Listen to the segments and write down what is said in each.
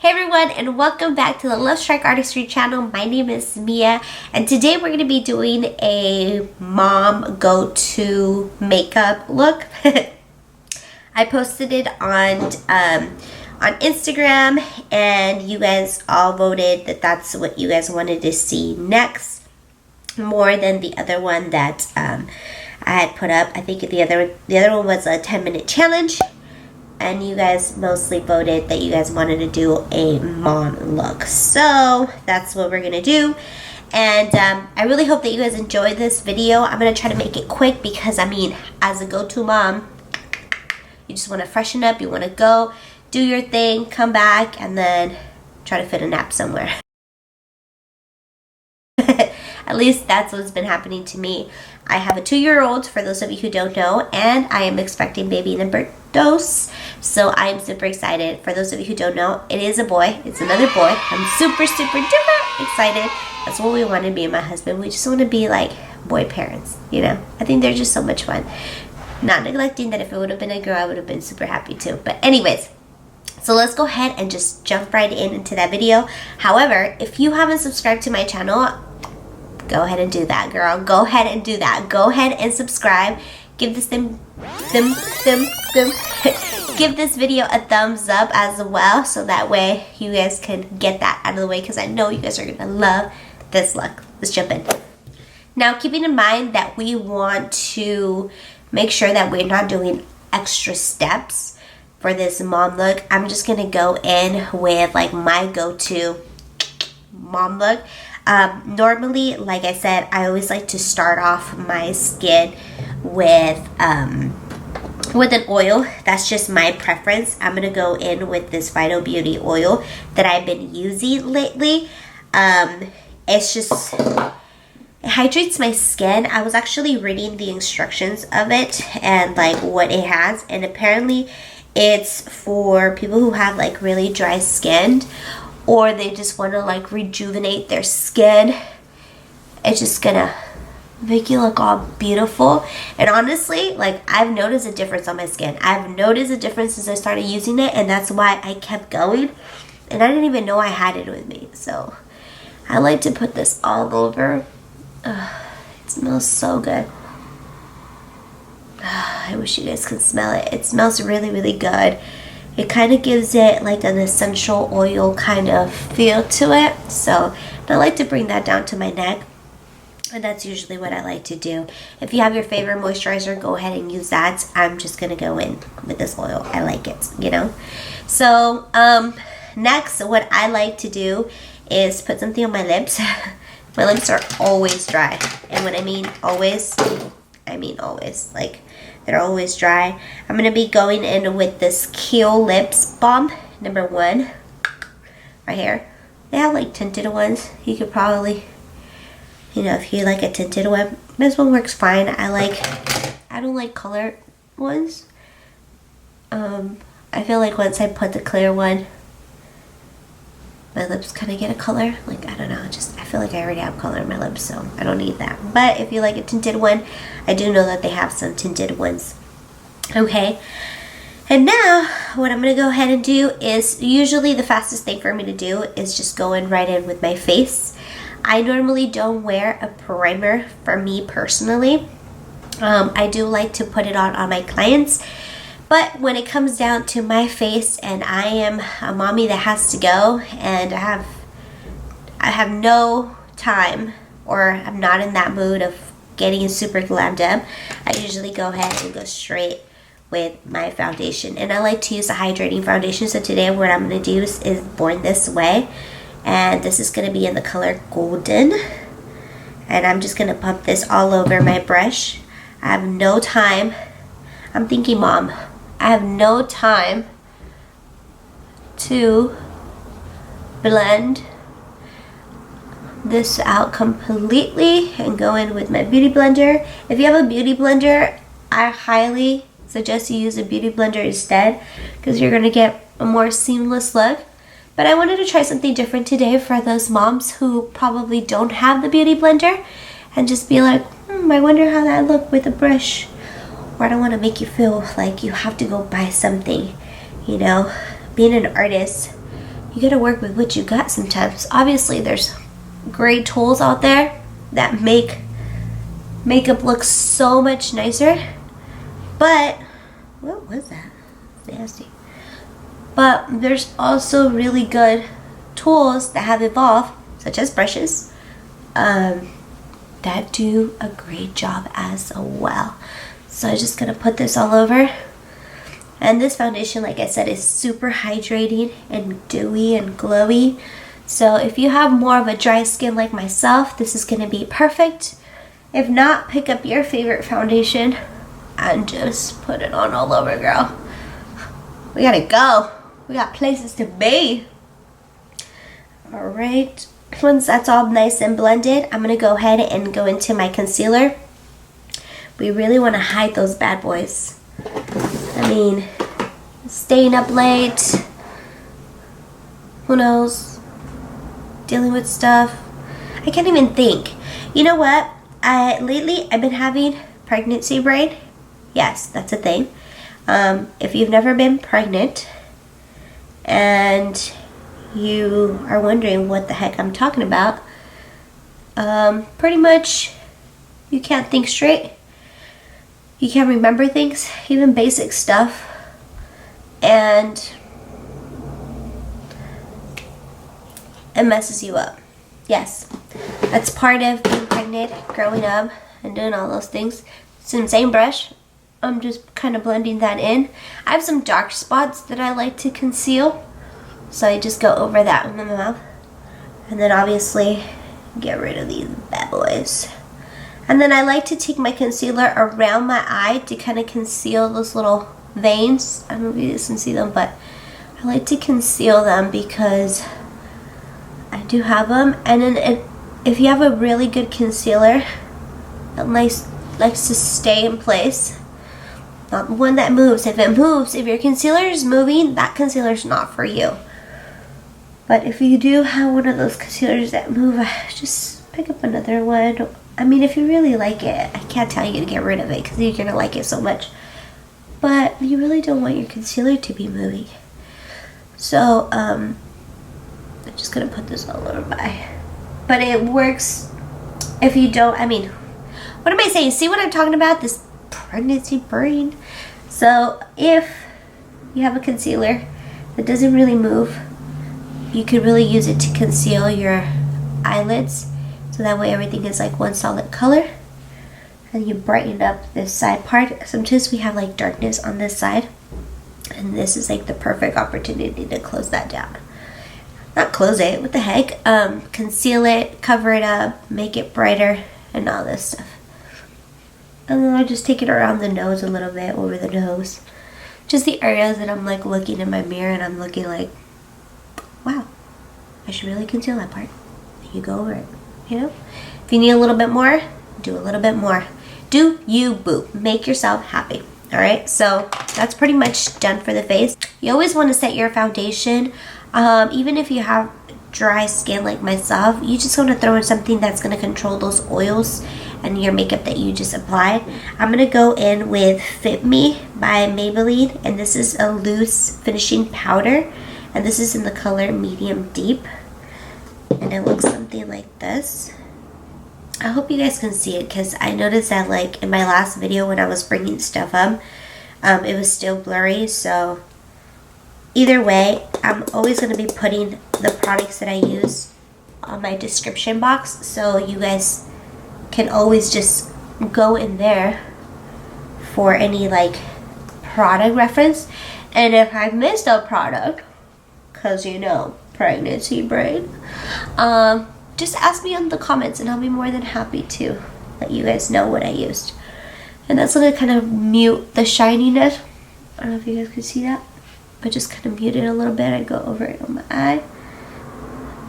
Hey everyone, and welcome back to the Love Strike Artistry channel. My name is Mia, and today we're going to be doing a mom go-to makeup look. I posted it on Instagram, and you guys all voted that that's what you guys wanted to see next, more than the other one that I had put up. I think the other one was a 10-minute challenge. And you guys mostly voted that you guys wanted to do a mom look. So that's what we're going to do. And I really hope that you guys enjoy this video. I'm going to try to make it quick because, I mean, as a go-to mom, you just want to freshen up. You want to go, do your thing, come back, and then try to fit a nap somewhere. At least that's what's been happening to me. I have a 2-year-old, for those of you who don't know, and I am expecting baby number 2. So I am super excited. For those of you who don't know, it is a boy. It's another boy. I'm super, super duper excited. That's what we want to be, and my husband. We just want to be like boy parents, you know? I think they're just so much fun. Not neglecting that if it would have been a girl, I would have been super happy too. But anyways, so let's go ahead and just jump right into that video. However, if you haven't subscribed to my channel, go ahead and do that, girl. Go ahead and do that. Go ahead and subscribe. Give this give this video a thumbs up as well, so that way you guys can get that out of the way, because I know you guys are gonna love this look. Let's jump in. Now, keeping in mind that we want to make sure that we're not doing extra steps for this mom look, I'm just gonna go in with like my go-to mom look. Normally, like I said, I always like to start off my skin with an oil. That's just my preference. I'm gonna go in with this Phyto Beauty Oil that I've been using lately. It's just, it hydrates my skin. I was actually reading the instructions of it and like what it has, and apparently it's for people who have like really dry skin, or they just want to like rejuvenate their skin. It's just gonna make you look all beautiful. And honestly, like, I've noticed a difference on my skin. I've noticed a difference since I started using it, and that's why I kept going. And I didn't even know I had it with me. So I like to put this all over. It smells so good. I wish you guys could smell it. It smells really, really good. It kind of gives it like an essential oil kind of feel to it. So I like to bring that down to my neck, and that's usually what I like to do. If you have your favorite moisturizer, go ahead and use that. I'm just gonna go in with this oil. I like it, you know. So next, what I like to do is put something on my lips. My lips are always dry, and when I mean always, I mean always. Like, they're always dry. I'm going to be going in with this Khiels Lip Balm, number 1, right here. They have like tinted ones. You could probably, you know, if you like a tinted one, this one works fine. I don't like colored ones. I feel like once I put the clear one, my lips kind of get a color. Like, I don't know, just I feel like I already have color in my lips, so I don't need that. But if you like a tinted one, I do know that they have some tinted ones. Okay, and now what I'm gonna go ahead and do is, usually the fastest thing for me to do is just go in right in with my face. I normally don't wear a primer for me personally. I do like to put it on my clients. But when it comes down to my face, and I am a mommy that has to go, and I have no time, or I'm not in that mood of getting super glammed up, I usually go ahead and go straight with my foundation. And I like to use a hydrating foundation. So today what I'm going to do is Born This Way. And this is going to be in the color Golden. And I'm just going to pump this all over my brush. I have no time. I'm thinking, Mom, I have no time to blend this out completely and go in with my beauty blender. If you have a beauty blender, I highly suggest you use a beauty blender instead, because you're going to get a more seamless look. But I wanted to try something different today for those moms who probably don't have the beauty blender, and just be like, I wonder how that looked with a brush. Or I don't want to make you feel like you have to go buy something, you know. Being an artist, you gotta work with what you got sometimes. Obviously, there's great tools out there that make makeup look so much nicer, but what was that? Nasty. But there's also really good tools that have evolved, such as brushes, that do a great job as well. So I'm just gonna put this all over. And this foundation, like I said, is super hydrating and dewy and glowy. So if you have more of a dry skin like myself, this is gonna be perfect. If not, pick up your favorite foundation and just put it on all over, girl. We gotta go. We got places to be. All right. Once that's all nice and blended, I'm gonna go ahead and go into my concealer. We really wanna hide those bad boys. I mean, staying up late, who knows, dealing with stuff. I can't even think. You know what? Lately, I've been having pregnancy brain. Yes, that's a thing. If you've never been pregnant and you are wondering what the heck I'm talking about, pretty much you can't think straight. You can't remember things, even basic stuff. And it messes you up. Yes, that's part of being pregnant, growing up, and doing all those things. Same brush. I'm just kind of blending that in. I have some dark spots that I like to conceal, so I just go over that in my mouth. And then obviously get rid of these bad boys. And then I like to take my concealer around my eye to kind of conceal those little veins. I don't know if you guys can see them, but I like to conceal them because I do have them. And then if you have a really good concealer that likes to stay in place, not one that moves. If it moves, if your concealer is moving, that concealer is not for you. But if you do have one of those concealers that move, just pick up another one. I mean, if you really like it, I can't tell you to get rid of it because you're going to like it so much. But you really don't want your concealer to be moving. So, I'm just going to put this all over my eye. But it works if you don't, I mean, what am I saying? See what I'm talking about? This pregnancy brain. So, if you have a concealer that doesn't really move, you could really use it to conceal your eyelids. So that way everything is like one solid color. And you brighten up this side part. Sometimes we have like darkness on this side. And this is like the perfect opportunity to close that down. Not close it, what the heck? Conceal it, cover it up, make it brighter, and all this stuff. And then I just take it around the nose a little bit, over the nose. Just the areas that I'm like looking in my mirror and I'm looking like, wow, I should really conceal that part. And you go over it, you know? If you need a little bit more, do a little bit more. Do you, boo. Make yourself happy. Alright, so that's pretty much done for the face. You always want to set your foundation. Even if you have dry skin like myself, you just want to throw in something that's going to control those oils and your makeup that you just applied. I'm going to go in with Fit Me by Maybelline, and this is a loose finishing powder, and this is in the color medium deep, and it looks something like this. I hope you guys can see it because I noticed that like in my last video when I was bringing stuff up, it was still blurry. So either way, I'm always going to be putting the products that I use on my description box, so you guys can always just go in there for any like product reference. And if I missed a product, because you know, pregnancy brain, just ask me in the comments and I'll be more than happy to let you guys know what I used. And that's going to kind of mute the shininess. I don't know if you guys can see that, but just kind of mute it a little bit. I go over it on my eye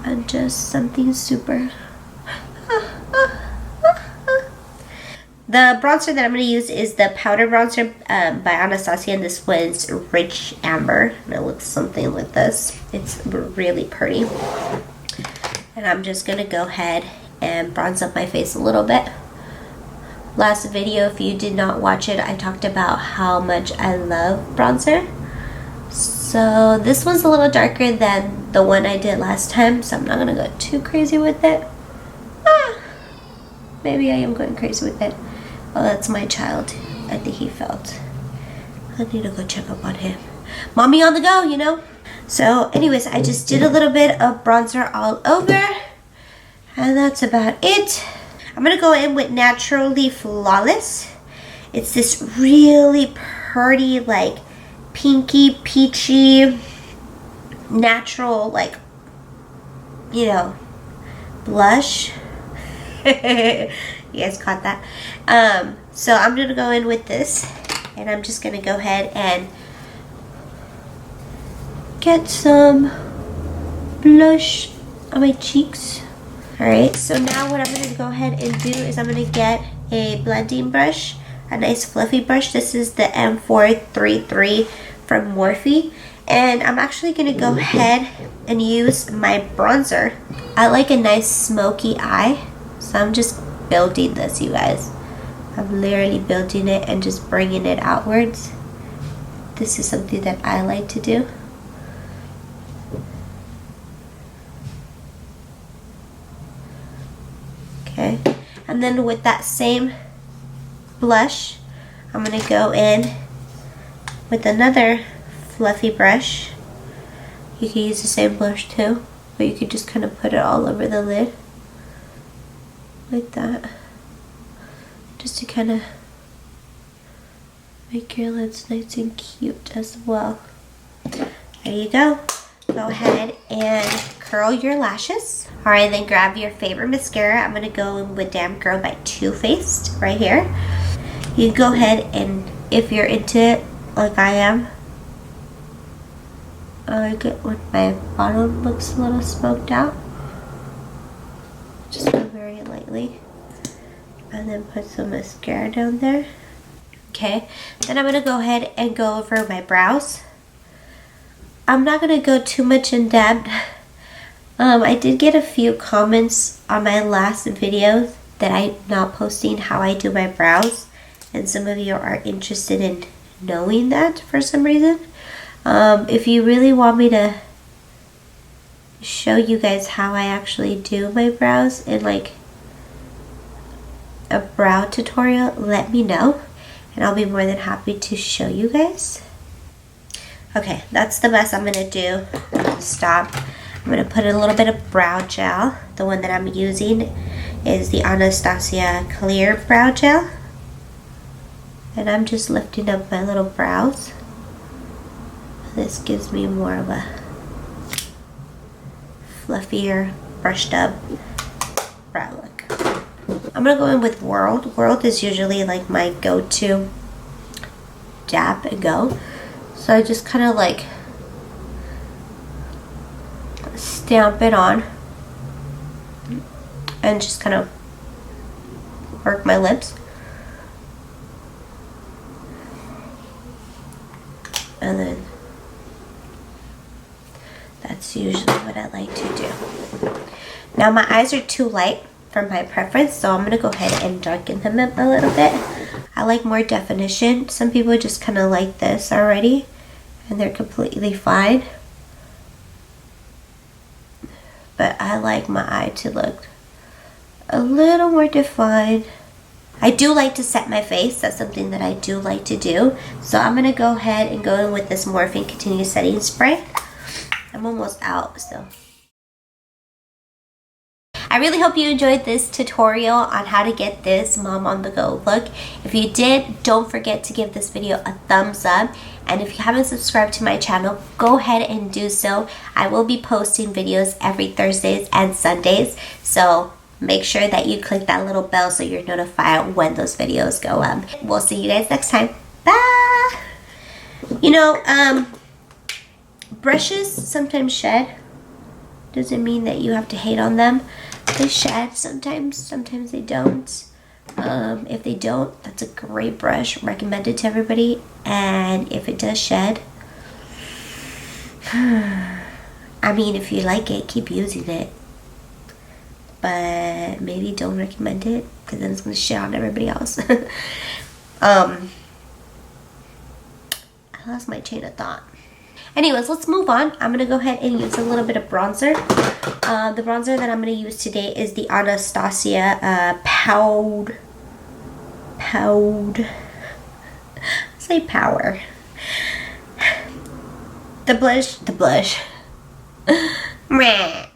and just something super. The bronzer that I'm going to use is the powder bronzer by Anastasia, and this one's Rich Amber, and it looks something like this. It's really pretty. And I'm just going to go ahead and bronze up my face a little bit. Last video, if you did not watch it, I talked about how much I love bronzer. So this one's a little darker than the one I did last time, so I'm not gonna go too crazy with it. Maybe I am going crazy with it. Oh, that's my child. I think he felt. I need to go check up on him. Mommy on the go, you know? So anyways, I just did a little bit of bronzer all over. And that's about it. I'm gonna go in with Naturally Flawless. It's this really pretty, like, pinky, peachy, natural, like, you know, blush. You guys caught that? So I'm gonna go in with this, and I'm just gonna go ahead and get some blush on my cheeks. Alright, so now what I'm gonna go ahead and do is I'm gonna get a blending brush, a nice fluffy brush. This is the M433 from Morphe, and I'm actually gonna go ahead and use my bronzer. I like a nice smoky eye, so I'm just building this, you guys. I'm literally building it and just bringing it outwards. This is something that I like to do. Okay, and then with that same blush, I'm gonna go in with another fluffy brush. You can use the same blush too, but you could just kind of put it all over the lid like that, just to kind of make your lids nice and cute as well. There you go. Go ahead and curl your lashes. Alright, then grab your favorite mascara. I'm gonna go in with Damn Girl by Too Faced right here. You can go ahead and, if you're into it like I am, I like it when my bottom looks a little smoked out. Just go very lightly, and then put some mascara down there. Okay, then I'm gonna go ahead and go over my brows. I'm not gonna go too much in depth. I did get a few comments on my last video that I'm not posting how I do my brows, and some of you are interested in knowing that for some reason. If you really want me to show you guys how I actually do my brows in like a brow tutorial, let me know, and I'll be more than happy to show you guys. Okay, that's the best I'm gonna do. I'm gonna stop. I'm gonna put a little bit of brow gel. The one that I'm using is the Anastasia Clear Brow Gel, and I'm just lifting up my little brows. This gives me more of a fluffier, brushed up brow look. I'm gonna go in with Whirl. Whirl is usually like my go-to dab and go. So I just kind of like stamp it on and just kind of work my lips. And then that's usually what I like to do. Now my eyes are too light for my preference, so I'm gonna go ahead and darken them up a little bit. I like more definition. Some people just kind of like this already, and they're completely fine. But I like my eye to look a little more defined. I do like to set my face. That's something that I do like to do. So I'm going to go ahead and go in with this Morphe Continuous Setting Spray. I'm almost out, so. I really hope you enjoyed this tutorial on how to get this mom on the go look. If you did, don't forget to give this video a thumbs up. And if you haven't subscribed to my channel, go ahead and do so. I will be posting videos every Thursdays and Sundays. So make sure that you click that little bell so you're notified when those videos go up. We'll see you guys next time. Bye! You know, brushes sometimes shed. Doesn't mean that you have to hate on them. They shed sometimes, sometimes they don't. If they don't, that's a great brush, recommended to everybody. And if it does shed, I mean, if you like it, keep using it. But maybe don't recommend it, because then it's going to shed on everybody else. I lost my chain of thought. Anyways, let's move on. I'm going to go ahead and use a little bit of bronzer. The bronzer that I'm going to use today is the Anastasia Power. The blush. Meh.